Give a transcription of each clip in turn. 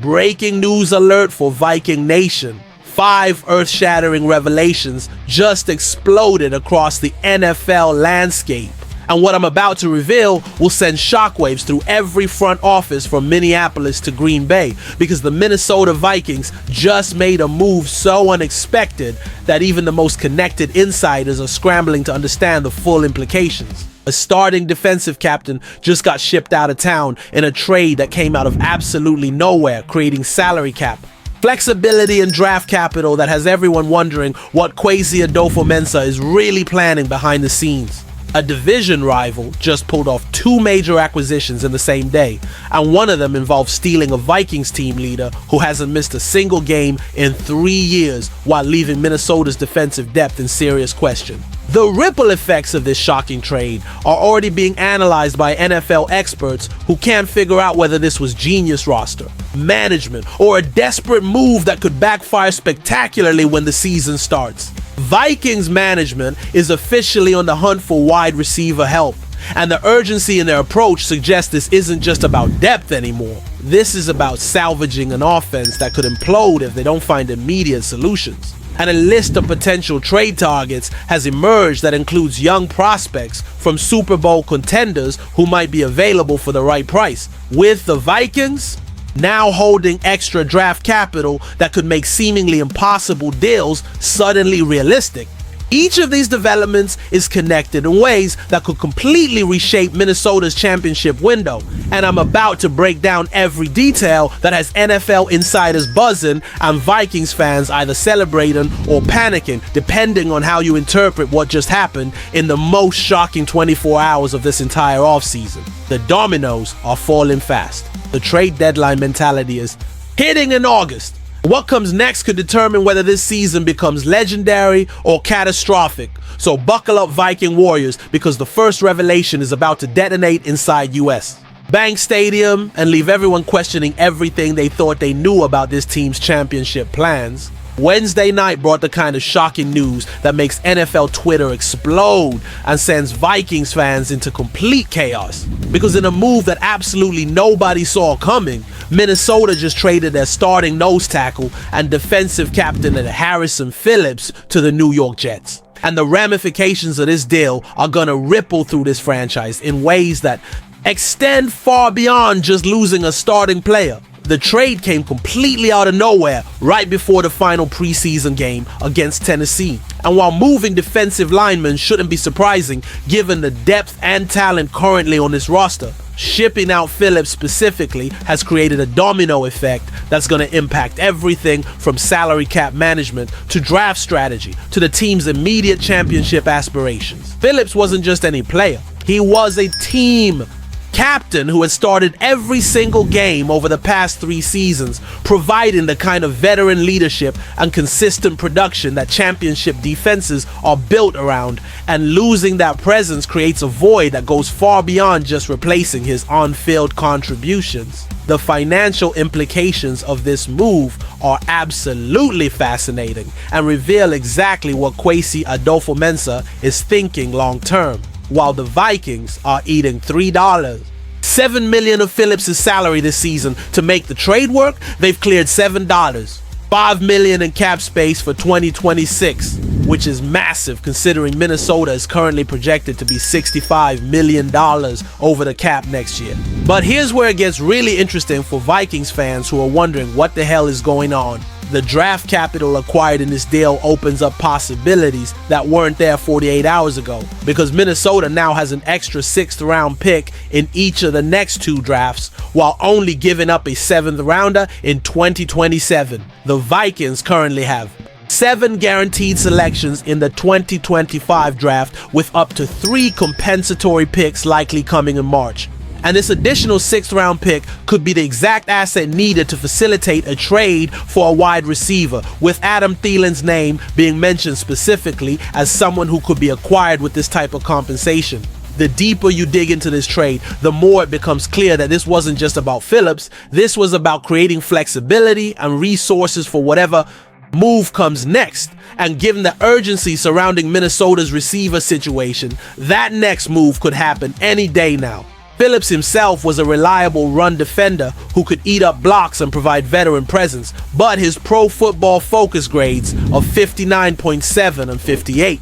Breaking news alert for Viking Nation. 5 earth-shattering revelations just exploded across the NFL landscape. And what I'm about to reveal will send shockwaves through every front office from Minneapolis to Green Bay, because the Minnesota Vikings just made a move so unexpected that even the most connected insiders are scrambling to understand the full implications. A starting defensive captain just got shipped out of town in a trade that came out of absolutely nowhere, creating salary cap, flexibility, and draft capital that has everyone wondering what Kwesi Adolfo-Mensah is really planning behind the scenes. A division rival just pulled off 2 major acquisitions in the same day, and one of them involved stealing a Vikings team leader who hasn't missed a single game in 3 years, while leaving Minnesota's defensive depth in serious question. The ripple effects of this shocking trade are already being analyzed by NFL experts who can't figure out whether this was genius roster, management, or a desperate move that could backfire spectacularly when the season starts. Vikings management is officially on the hunt for wide receiver help, and the urgency in their approach suggests this isn't just about depth anymore. This is about salvaging an offense that could implode if they don't find immediate solutions. And a list of potential trade targets has emerged that includes young prospects from Super Bowl contenders who might be available for the right price, with the Vikings now holding extra draft capital that could make seemingly impossible deals suddenly realistic. Each of these developments is connected in ways that could completely reshape Minnesota's championship window, and I'm about to break down every detail that has NFL insiders buzzing and Vikings fans either celebrating or panicking, depending on how you interpret what just happened in the most shocking 24 hours of this entire offseason. The dominoes are falling fast. The trade deadline mentality is hitting in August. What comes next could determine whether this season becomes legendary or catastrophic. So buckle up, Viking Warriors, because the first revelation is about to detonate inside US Bank Stadium and leave everyone questioning everything they thought they knew about this team's championship plans. Wednesday night brought the kind of shocking news that makes NFL Twitter explode and sends Vikings fans into complete chaos. Because in a move that absolutely nobody saw coming, Minnesota just traded their starting nose tackle and defensive captain Harrison Phillips to the New York Jets. And the ramifications of this deal are gonna ripple through this franchise in ways that extend far beyond just losing a starting player. The trade came completely out of nowhere right before the final preseason game against Tennessee. And while moving defensive linemen shouldn't be surprising given the depth and talent currently on this roster, shipping out Phillips specifically has created a domino effect that's going to impact everything from salary cap management to draft strategy to the team's immediate championship aspirations. Phillips wasn't just any player, he was a team captain who had started every single game over the past 3 seasons, providing the kind of veteran leadership and consistent production that championship defenses are built around, and losing that presence creates a void that goes far beyond just replacing his on-field contributions. The financial implications of this move are absolutely fascinating and reveal exactly what Kwesi Adolfo-Mensah is thinking long-term. While the Vikings are eating $3. $7 million of Phillips' salary this season to make the trade work, they've cleared $7. $5 million in cap space for 2026, which is massive considering Minnesota is currently projected to be $65 million over the cap next year. But here's where it gets really interesting for Vikings fans who are wondering what the hell is going on. The draft capital acquired in this deal opens up possibilities that weren't there 48 hours ago, because Minnesota now has an extra 6th round pick in each of the next 2 drafts, while only giving up a 7th rounder in 2027. The Vikings currently have 7 guaranteed selections in the 2025 draft, with up to 3 compensatory picks likely coming in March. And this additional 6th round pick could be the exact asset needed to facilitate a trade for a wide receiver, with Adam Thielen's name being mentioned specifically as someone who could be acquired with this type of compensation. The deeper you dig into this trade, the more it becomes clear that this wasn't just about Phillips, this was about creating flexibility and resources for whatever move comes next. And given the urgency surrounding Minnesota's receiver situation, that next move could happen any day now. Phillips himself was a reliable run defender who could eat up blocks and provide veteran presence, but his Pro Football Focus grades of 59.7 and 58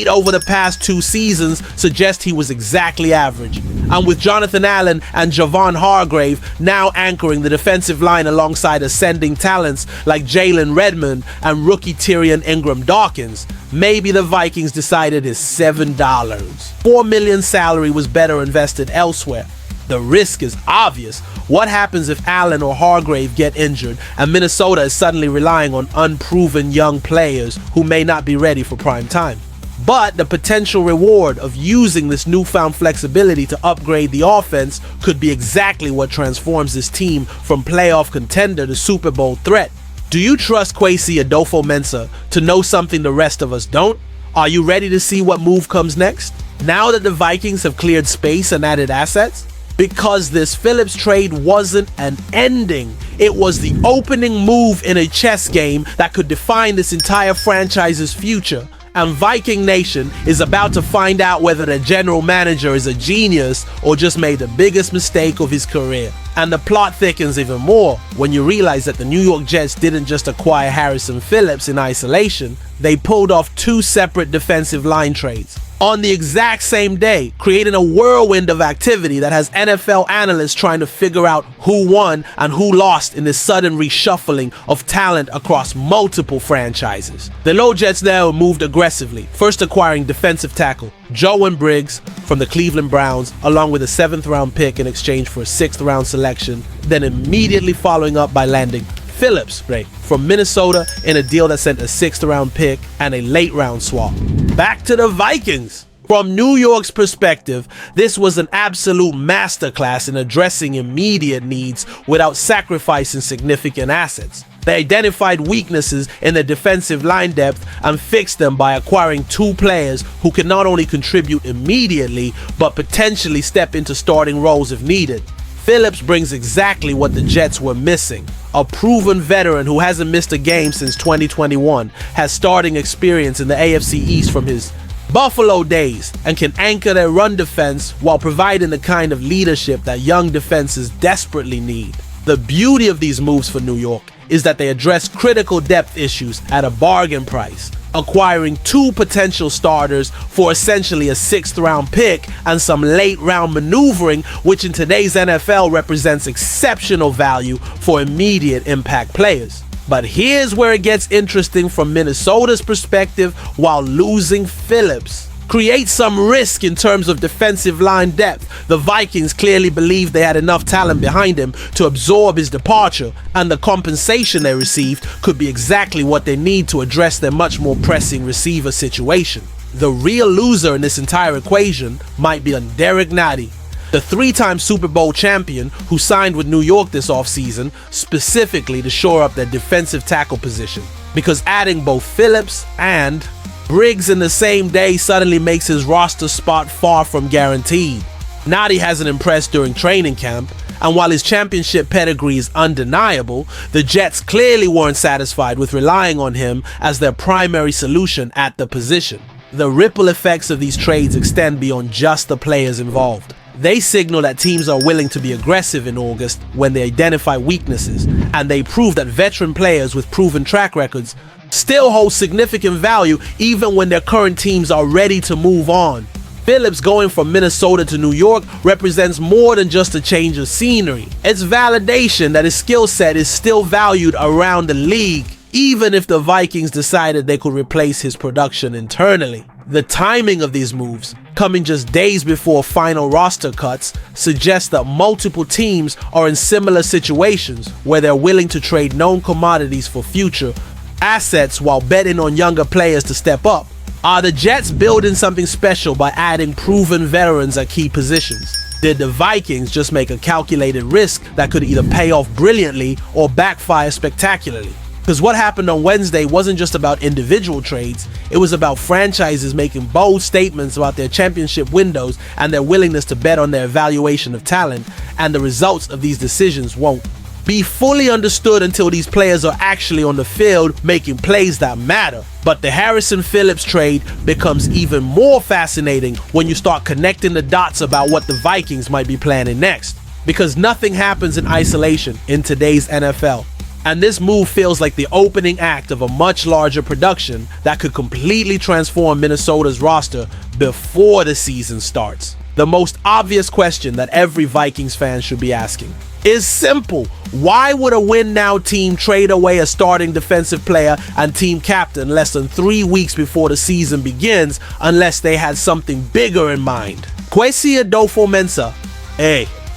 over the past 2 seasons suggest he was exactly average. And with Jonathan Allen and Javon Hargrave now anchoring the defensive line alongside ascending talents like Jalen Redmond and rookie Tyrion Ingram-Dawkins, maybe the Vikings decided his $7, $4 million salary was better invested elsewhere. The risk is obvious. What happens if Allen or Hargrave get injured and Minnesota is suddenly relying on unproven young players who may not be ready for prime time? But the potential reward of using this newfound flexibility to upgrade the offense could be exactly what transforms this team from playoff contender to Super Bowl threat. Do you trust Kwesi Adofo-Mensah to know something the rest of us don't? Are you ready to see what move comes next? Now that the Vikings have cleared space and added assets? Because this Phillips trade wasn't an ending. It was the opening move in a chess game that could define this entire franchise's future. And Viking Nation is about to find out whether the general manager is a genius or just made the biggest mistake of his career. And the plot thickens even more when you realize that the New York Jets didn't just acquire Harrison Phillips in isolation, they pulled off 2 separate defensive line trades on the exact same day, creating a whirlwind of activity that has NFL analysts trying to figure out who won and who lost in this sudden reshuffling of talent across multiple franchises. The Low Jets now moved aggressively, first acquiring defensive tackle Joe Briggs from the Cleveland Browns, along with a 7th-round pick in exchange for a 6th-round selection, then immediately following up by landing Phillips from Minnesota in a deal that sent a 6th-round pick and a late-round swap. Back to the Vikings. From New York's perspective, this was an absolute masterclass in addressing immediate needs without sacrificing significant assets. They identified weaknesses in the defensive line depth and fixed them by acquiring 2 players who can not only contribute immediately, but potentially step into starting roles if needed. Phillips brings exactly what the Jets were missing. A proven veteran who hasn't missed a game since 2021, has starting experience in the AFC East from his Buffalo days, and can anchor their run defense while providing the kind of leadership that young defenses desperately need. The beauty of these moves for New York is that they address critical depth issues at a bargain price, acquiring 2 potential starters for essentially a 6th-round pick and some late-round maneuvering, which in today's NFL represents exceptional value for immediate impact players. But here's where it gets interesting from Minnesota's perspective. While losing Phillips create some risk in terms of defensive line depth, the Vikings clearly believed they had enough talent behind him to absorb his departure, and the compensation they received could be exactly what they need to address their much more pressing receiver situation. The real loser in this entire equation might be on Derek Nady, the 3-time Super Bowl champion who signed with New York this offseason specifically to shore up their defensive tackle position. Because adding both Phillips and Briggs in the same day suddenly makes his roster spot far from guaranteed. Nady hasn't impressed during training camp, and while his championship pedigree is undeniable, the Jets clearly weren't satisfied with relying on him as their primary solution at the position. The ripple effects of these trades extend beyond just the players involved. They signal that teams are willing to be aggressive in August when they identify weaknesses, and they prove that veteran players with proven track records still hold significant value even when their current teams are ready to move on. Phillips going from Minnesota to New York represents more than just a change of scenery. It's validation that his skill set is still valued around the league, even if the Vikings decided they could replace his production internally. The timing of these moves, coming just days before final roster cuts, suggests that multiple teams are in similar situations where they're willing to trade known commodities for future assets while betting on younger players to step up. Are the Jets building something special by adding proven veterans at key positions? Did the Vikings just make a calculated risk that could either pay off brilliantly or backfire spectacularly? Because what happened on Wednesday wasn't just about individual trades, it was about franchises making bold statements about their championship windows and their willingness to bet on their evaluation of talent, and the results of these decisions won't be fully understood until these players are actually on the field making plays that matter. But the Harrison Phillips trade becomes even more fascinating when you start connecting the dots about what the Vikings might be planning next. Because nothing happens in isolation in today's NFL. And this move feels like the opening act of a much larger production that could completely transform Minnesota's roster before the season starts. The most obvious question that every Vikings fan should be asking is simple. Why would a win-now team trade away a starting defensive player and team captain less than 3 weeks before the season begins unless they had something bigger in mind? Kwesi Adofo-Mensah,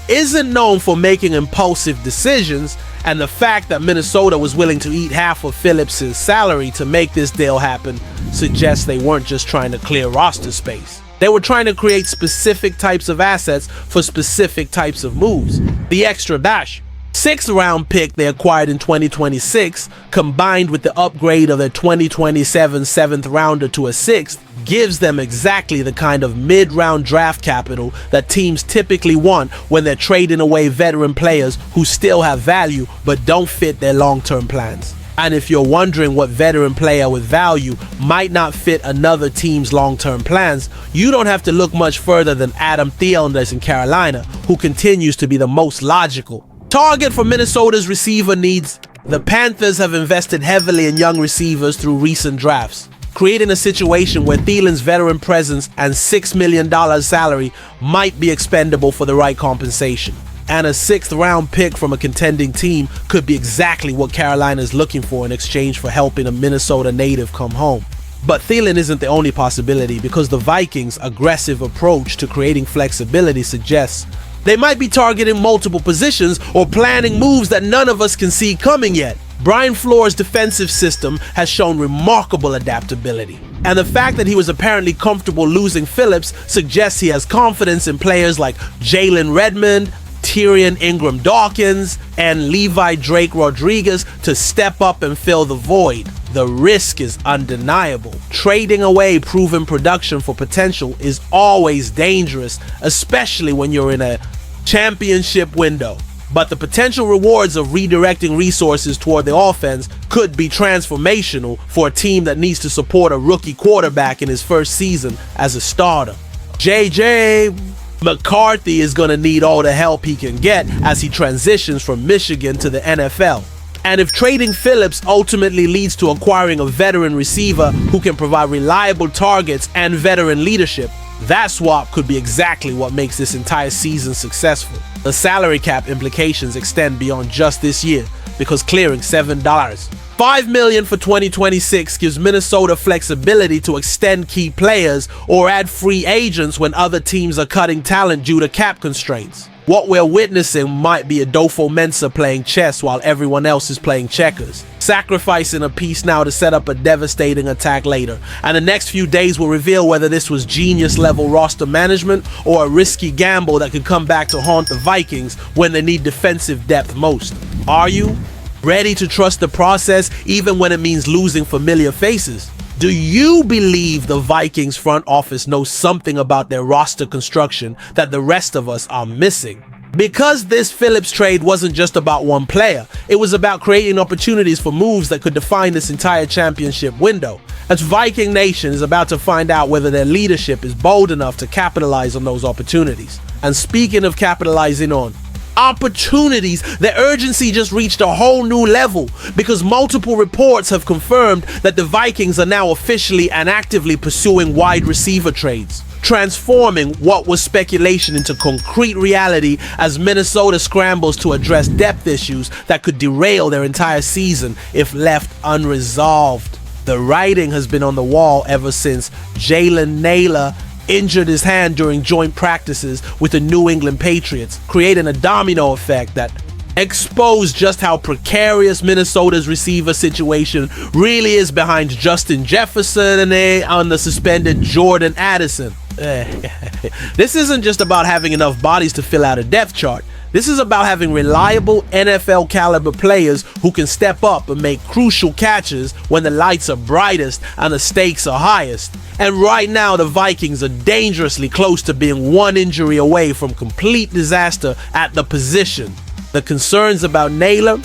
isn't known for making impulsive decisions, and the fact that Minnesota was willing to eat half of Phillips' salary to make this deal happen suggests they weren't just trying to clear roster space. They were trying to create specific types of assets for specific types of moves. The extra dash. 6th round pick they acquired in 2026, combined with the upgrade of their 2027 7th rounder to a 6th, gives them exactly the kind of mid-round draft capital that teams typically want when they're trading away veteran players who still have value but don't fit their long-term plans. And if you're wondering what veteran player with value might not fit another team's long-term plans, you don't have to look much further than Adam Thielen in Carolina, who continues to be the most logical target for Minnesota's receiver needs. The Panthers have invested heavily in young receivers through recent drafts, creating a situation where Thielen's veteran presence and $6 million salary might be expendable for the right compensation. And a 6th round pick from a contending team could be exactly what Carolina is looking for in exchange for helping a Minnesota native come home. But Thielen isn't the only possibility, because the Vikings' aggressive approach to creating flexibility suggests they might be targeting multiple positions or planning moves that none of us can see coming yet. Brian Flores' defensive system has shown remarkable adaptability, and the fact that he was apparently comfortable losing Phillips suggests he has confidence in players like Jalen Redmond, Tyrion Ingram-Dawkins, and Levi Drake Rodriguez to step up and fill the void. The risk is undeniable. Trading away proven production for potential is always dangerous, especially when you're in a championship window. But the potential rewards of redirecting resources toward the offense could be transformational for a team that needs to support a rookie quarterback in his first season as a starter. JJ McCarthy is going to need all the help he can get as he transitions from Michigan to the NFL. And if trading Phillips ultimately leads to acquiring a veteran receiver who can provide reliable targets and veteran leadership, that swap could be exactly what makes this entire season successful. The salary cap implications extend beyond just this year, because clearing $5 million for 2026 gives Minnesota flexibility to extend key players or add free agents when other teams are cutting talent due to cap constraints. What we're witnessing might be Adofo-Mensah playing chess while everyone else is playing checkers, sacrificing a piece now to set up a devastating attack later. And the next few days will reveal whether this was genius-level roster management or a risky gamble that could come back to haunt the Vikings when they need defensive depth most. Are you ready to trust the process even when it means losing familiar faces? Do you believe the Vikings front office knows something about their roster construction that the rest of us are missing? Because this Phillips trade wasn't just about one player, it was about creating opportunities for moves that could define this entire championship window. As Viking Nation is about to find out whether their leadership is bold enough to capitalize on those opportunities. And speaking of capitalizing on opportunities, the urgency just reached a whole new level, because multiple reports have confirmed that the Vikings are now officially and actively pursuing wide receiver trades, transforming what was speculation into concrete reality as Minnesota scrambles to address depth issues that could derail their entire season if left unresolved. The writing has been on the wall ever since Jalen Naylor injured his hand during joint practices with the New England Patriots, creating a domino effect that exposed just how precarious Minnesota's receiver situation really is behind Justin Jefferson and on the suspended Jordan Addison. This isn't just about having enough bodies to fill out a depth chart. This is about having reliable NFL caliber players who can step up and make crucial catches when the lights are brightest and the stakes are highest. And right now the Vikings are dangerously close to being one injury away from complete disaster at the position. The concerns about Naylor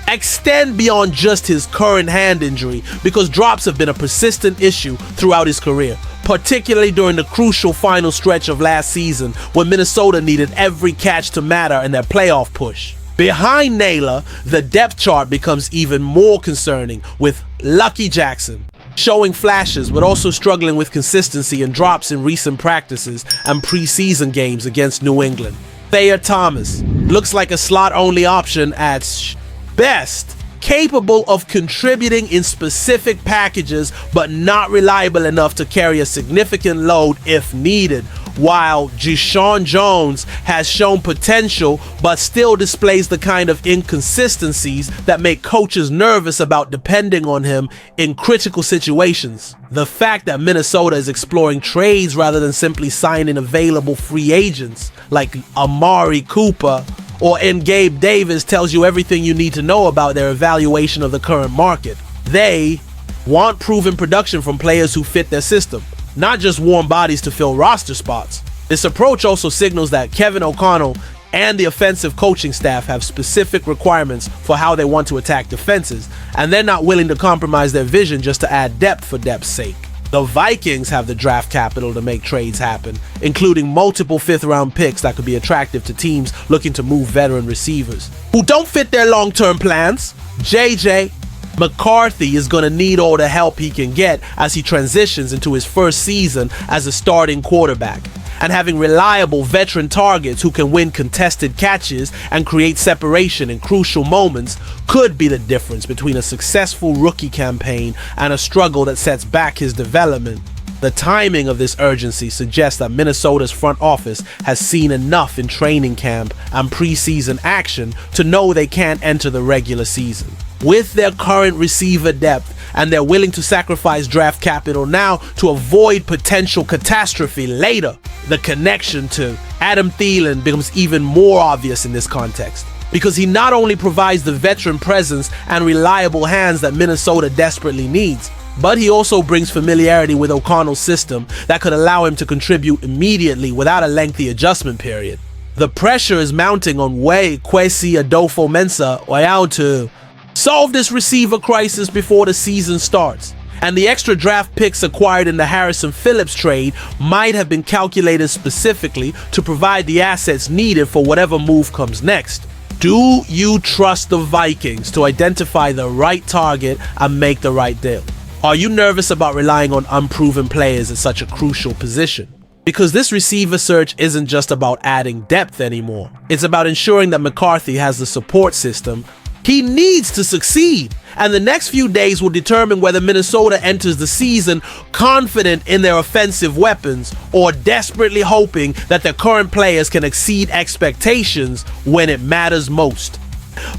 extend beyond just his current hand injury, because drops have been a persistent issue throughout his career, particularly during the crucial final stretch of last season when Minnesota needed every catch to matter in their playoff push. Behind Naylor, the depth chart becomes even more concerning, with Lucky Jackson showing flashes but also struggling with consistency and drops in recent practices and preseason games against New England. Thayer Thomas looks like a slot-only option at best, capable of contributing in specific packages but not reliable enough to carry a significant load if needed, while Deshaun Jones has shown potential but still displays the kind of inconsistencies that make coaches nervous about depending on him in critical situations. The fact that Minnesota is exploring trades rather than simply signing available free agents like Amari Cooper or in Gabe Davis tells you everything you need to know about their evaluation of the current market. They want proven production from players who fit their system, not just warm bodies to fill roster spots. This approach also signals that Kevin O'Connell and the offensive coaching staff have specific requirements for how they want to attack defenses, and they're not willing to compromise their vision just to add depth for depth's sake. The Vikings have the draft capital to make trades happen, including multiple fifth-round picks that could be attractive to teams looking to move veteran receivers who don't fit their long-term plans. JJ McCarthy is going to need all the help he can get as he transitions into his first season as a starting quarterback, and having reliable veteran targets who can win contested catches and create separation in crucial moments could be the difference between a successful rookie campaign and a struggle that sets back his development. The timing of this urgency suggests that Minnesota's front office has seen enough in training camp and preseason action to know they can't enter the regular season. With their current receiver depth, and they're willing to sacrifice draft capital now to avoid potential catastrophe later, the connection to Adam Thielen becomes even more obvious in this context, because he not only provides the veteran presence and reliable hands that Minnesota desperately needs, but he also brings familiarity with O'Connell's system that could allow him to contribute immediately without a lengthy adjustment period. The pressure is mounting on Kwesi Adolfo-Mensah to solve this receiver crisis before the season starts, and the extra draft picks acquired in the Harrison Phillips trade might have been calculated specifically to provide the assets needed for whatever move comes next. Do you trust the Vikings to identify the right target and make the right deal? Are you nervous about relying on unproven players at such a crucial position? Because this receiver search isn't just about adding depth anymore. It's about ensuring that McCarthy has the support system he needs to succeed, and the next few days will determine whether Minnesota enters the season confident in their offensive weapons or desperately hoping that their current players can exceed expectations when it matters most.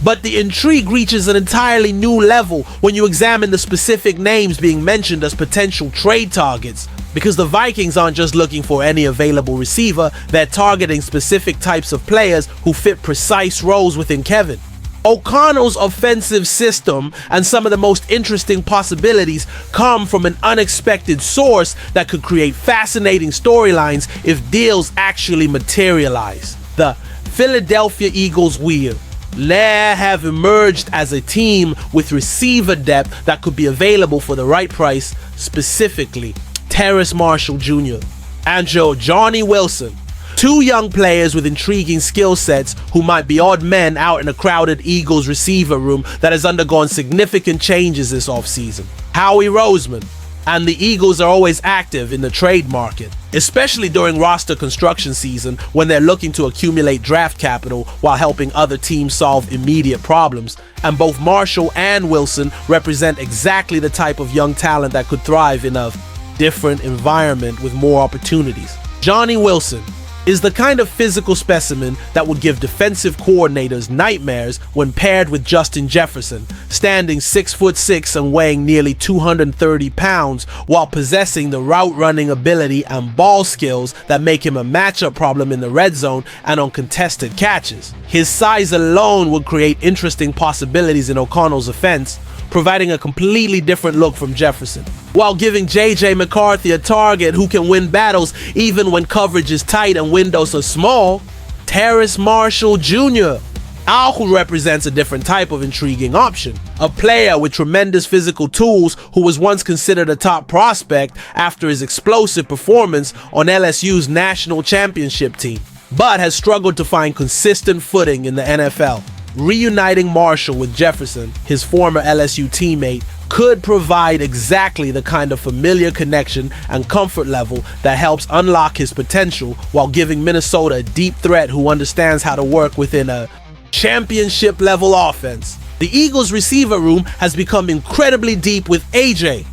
But the intrigue reaches an entirely new level when you examine the specific names being mentioned as potential trade targets, because the Vikings aren't just looking for any available receiver, they're targeting specific types of players who fit precise roles within Kevin. O'Connell's offensive system and some of the most interesting possibilities come from an unexpected source that could create fascinating storylines if deals actually materialize. The Philadelphia Eagles have emerged as a team with receiver depth that could be available for the right price, specifically Terrace Marshall Jr. and Johnny Wilson. Two young players with intriguing skill sets who might be odd men out in a crowded Eagles receiver room that has undergone significant changes this offseason. Howie Roseman and the Eagles are always active in the trade market, especially during roster construction season when they're looking to accumulate draft capital while helping other teams solve immediate problems. And both Marshall and Wilson represent exactly the type of young talent that could thrive in a different environment with more opportunities. Johnny Wilson is the kind of physical specimen that would give defensive coordinators nightmares when paired with Justin Jefferson, standing 6'6" and weighing nearly 230 pounds while possessing the route running ability and ball skills that make him a matchup problem in the red zone and on contested catches. His size alone would create interesting possibilities in O'Connell's offense, providing a completely different look from Jefferson, while giving JJ McCarthy a target who can win battles even when coverage is tight and windows are small. Terrace Marshall Jr. Alhu represents a different type of intriguing option, a player with tremendous physical tools who was once considered a top prospect after his explosive performance on LSU's national championship team, but has struggled to find consistent footing in the NFL. Reuniting Marshall with Jefferson, his former LSU teammate, could provide exactly the kind of familiar connection and comfort level that helps unlock his potential while giving Minnesota a deep threat who understands how to work within a championship level offense. The Eagles receiver room has become incredibly deep with AJ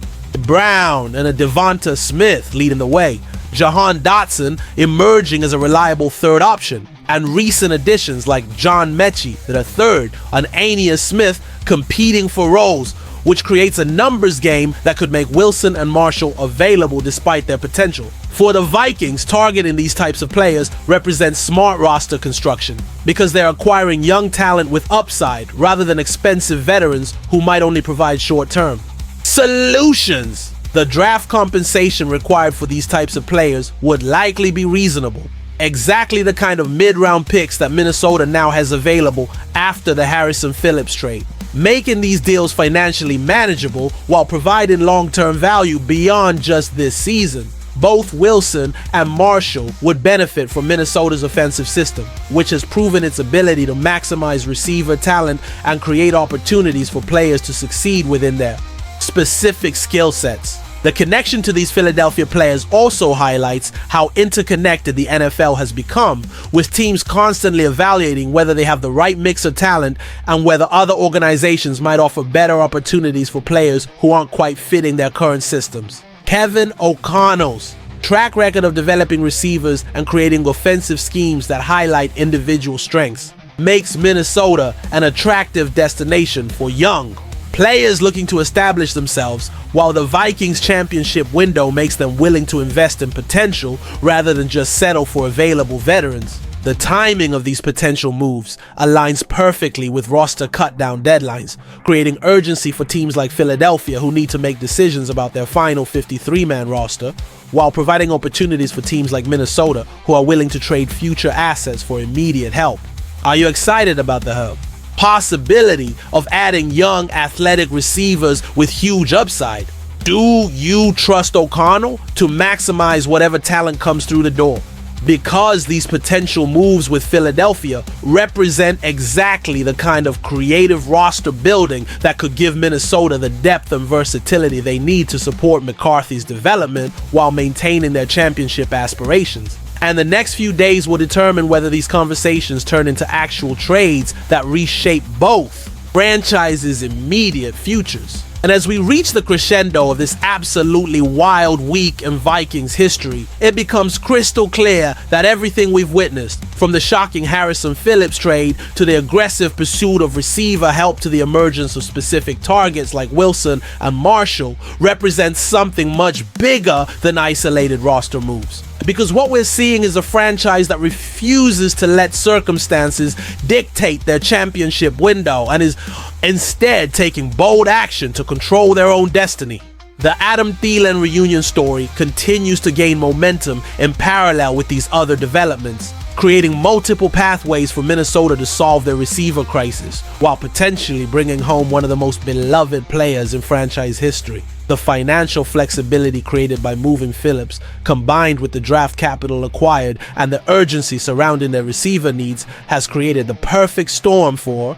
Brown and a Devonta Smith leading the way, Jahan Dotson emerging as a reliable third option, and recent additions like John Mechie III and Aeneas Smith competing for roles, which creates a numbers game that could make Wilson and Marshall available despite their potential. For the Vikings, targeting these types of players represents smart roster construction because they're acquiring young talent with upside rather than expensive veterans who might only provide short-term solutions. The draft compensation required for these types of players would likely be reasonable, exactly the kind of mid-round picks that Minnesota now has available after the Harrison Phillips trade, making these deals financially manageable while providing long-term value beyond just this season. Both Wilson and Marshall would benefit from Minnesota's offensive system, which has proven its ability to maximize receiver talent and create opportunities for players to succeed within their specific skill sets. The connection to these Philadelphia players also highlights how interconnected the NFL has become, with teams constantly evaluating whether they have the right mix of talent and whether other organizations might offer better opportunities for players who aren't quite fitting their current systems. Kevin O'Connell's track record of developing receivers and creating offensive schemes that highlight individual strengths makes Minnesota an attractive destination for young players looking to establish themselves, while the Vikings championship window makes them willing to invest in potential rather than just settle for available veterans. The timing of these potential moves aligns perfectly with roster cut-down deadlines, creating urgency for teams like Philadelphia who need to make decisions about their final 53-man roster, while providing opportunities for teams like Minnesota who are willing to trade future assets for immediate help. Are you excited about the possibility of adding young athletic receivers with huge upside? Do you trust O'Connell to maximize whatever talent comes through the door? Because these potential moves with Philadelphia represent exactly the kind of creative roster building that could give Minnesota the depth and versatility they need to support McCarthy's development while maintaining their championship aspirations. And the next few days will determine whether these conversations turn into actual trades that reshape both franchises' immediate futures. And as we reach the crescendo of this absolutely wild week in Vikings history, it becomes crystal clear that everything we've witnessed, from the shocking Harrison Phillips trade to the aggressive pursuit of receiver help to the emergence of specific targets like Wilson and Marshall, represents something much bigger than isolated roster moves. Because what we're seeing is a franchise that refuses to let circumstances dictate their championship window and is instead taking bold action to control their own destiny. The Adam Thielen reunion story continues to gain momentum in parallel with these other developments, creating multiple pathways for Minnesota to solve their receiver crisis, while potentially bringing home one of the most beloved players in franchise history. The financial flexibility created by moving Phillips, combined with the draft capital acquired and the urgency surrounding their receiver needs, has created the perfect storm for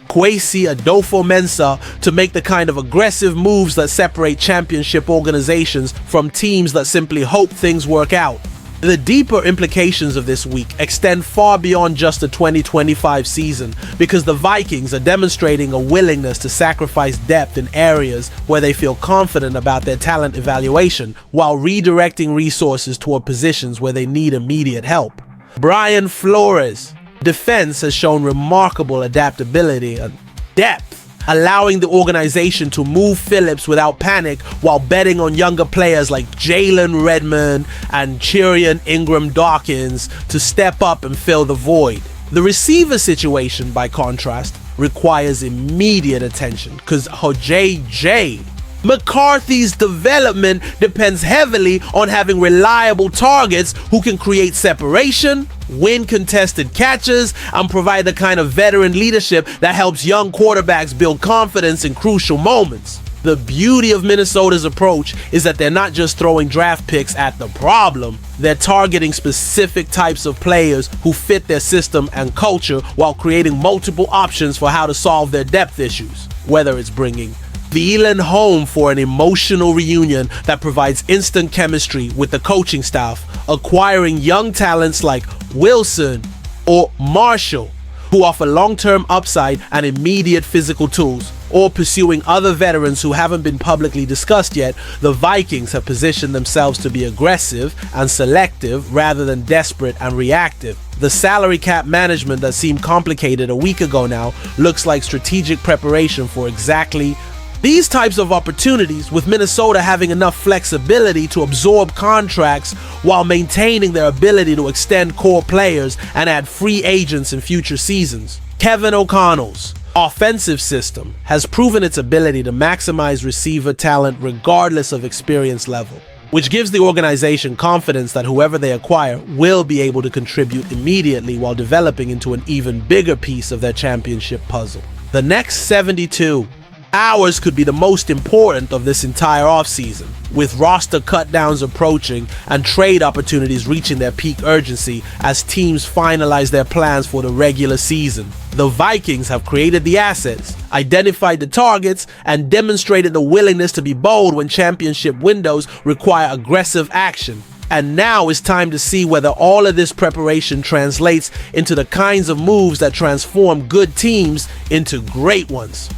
Kwesi Adofo-Mensah to make the kind of aggressive moves that separate championship organizations from teams that simply hope things work out. The deeper implications of this week extend far beyond just the 2025 season, because the Vikings are demonstrating a willingness to sacrifice depth in areas where they feel confident about their talent evaluation, while redirecting resources toward positions where they need immediate help. Brian Flores' defense has shown remarkable adaptability and depth, allowing the organization to move Phillips without panic while betting on younger players like Jalen Redmond and Chirian Ingram-Dawkins to step up and fill the void. The receiver situation, by contrast, requires immediate attention because JJ McCarthy's development depends heavily on having reliable targets who can create separation, win contested catches, and provide the kind of veteran leadership that helps young quarterbacks build confidence in crucial moments. The beauty of Minnesota's approach is that they're not just throwing draft picks at the problem, they're targeting specific types of players who fit their system and culture while creating multiple options for how to solve their depth issues. Whether it's bringing Thielen home for an emotional reunion that provides instant chemistry with the coaching staff, acquiring young talents like Wilson or Marshall, who offer long-term upside and immediate physical tools, or pursuing other veterans who haven't been publicly discussed yet, the Vikings have positioned themselves to be aggressive and selective rather than desperate and reactive. The salary cap management that seemed complicated a week ago now looks like strategic preparation for exactly these types of opportunities, with Minnesota having enough flexibility to absorb contracts while maintaining their ability to extend core players and add free agents in future seasons. Kevin O'Connell's offensive system has proven its ability to maximize receiver talent regardless of experience level, which gives the organization confidence that whoever they acquire will be able to contribute immediately while developing into an even bigger piece of their championship puzzle. The next 72 hours could be the most important of this entire offseason, with roster cutdowns approaching and trade opportunities reaching their peak urgency as teams finalize their plans for the regular season. The Vikings have created the assets, identified the targets, and demonstrated the willingness to be bold when championship windows require aggressive action. And now it's time to see whether all of this preparation translates into the kinds of moves that transform good teams into great ones.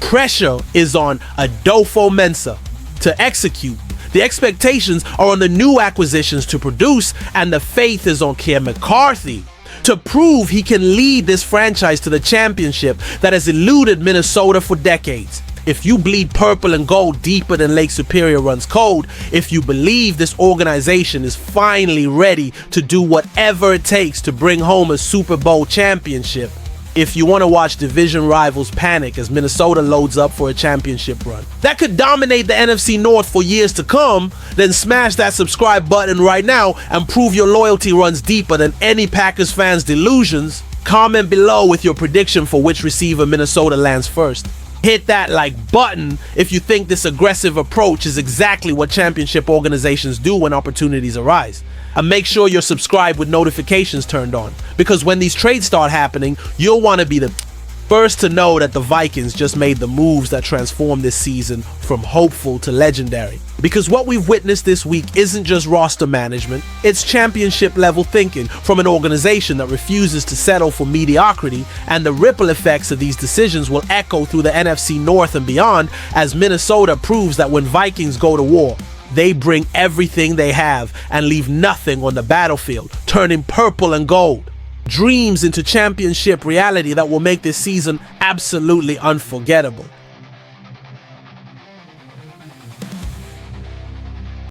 Pressure is on Adolfo Mensa to execute. The expectations are on the new acquisitions to produce, and the faith is on Ken McCarthy to prove he can lead this franchise to the championship that has eluded Minnesota for decades. If you bleed purple and gold deeper than Lake Superior runs cold, if you believe this organization is finally ready to do whatever it takes to bring home a Super Bowl championship, if you want to watch division rivals panic as Minnesota loads up for a championship run that could dominate the NFC North for years to come, then smash that subscribe button right now and prove your loyalty runs deeper than any Packers fans' delusions. Comment below with your prediction for which receiver Minnesota lands first. Hit that like button if you think this aggressive approach is exactly what championship organizations do when opportunities arise. And make sure you're subscribed with notifications turned on, because when these trades start happening, you'll want to be the first to know that the Vikings just made the moves that transform this season from hopeful to legendary. Because what we've witnessed this week isn't just roster management, it's championship level thinking from an organization that refuses to settle for mediocrity, and the ripple effects of these decisions will echo through the NFC North and beyond as Minnesota proves that when Vikings go to war, they bring everything they have and leave nothing on the battlefield, turning purple and gold. Dreams into championship reality that will make this season absolutely unforgettable.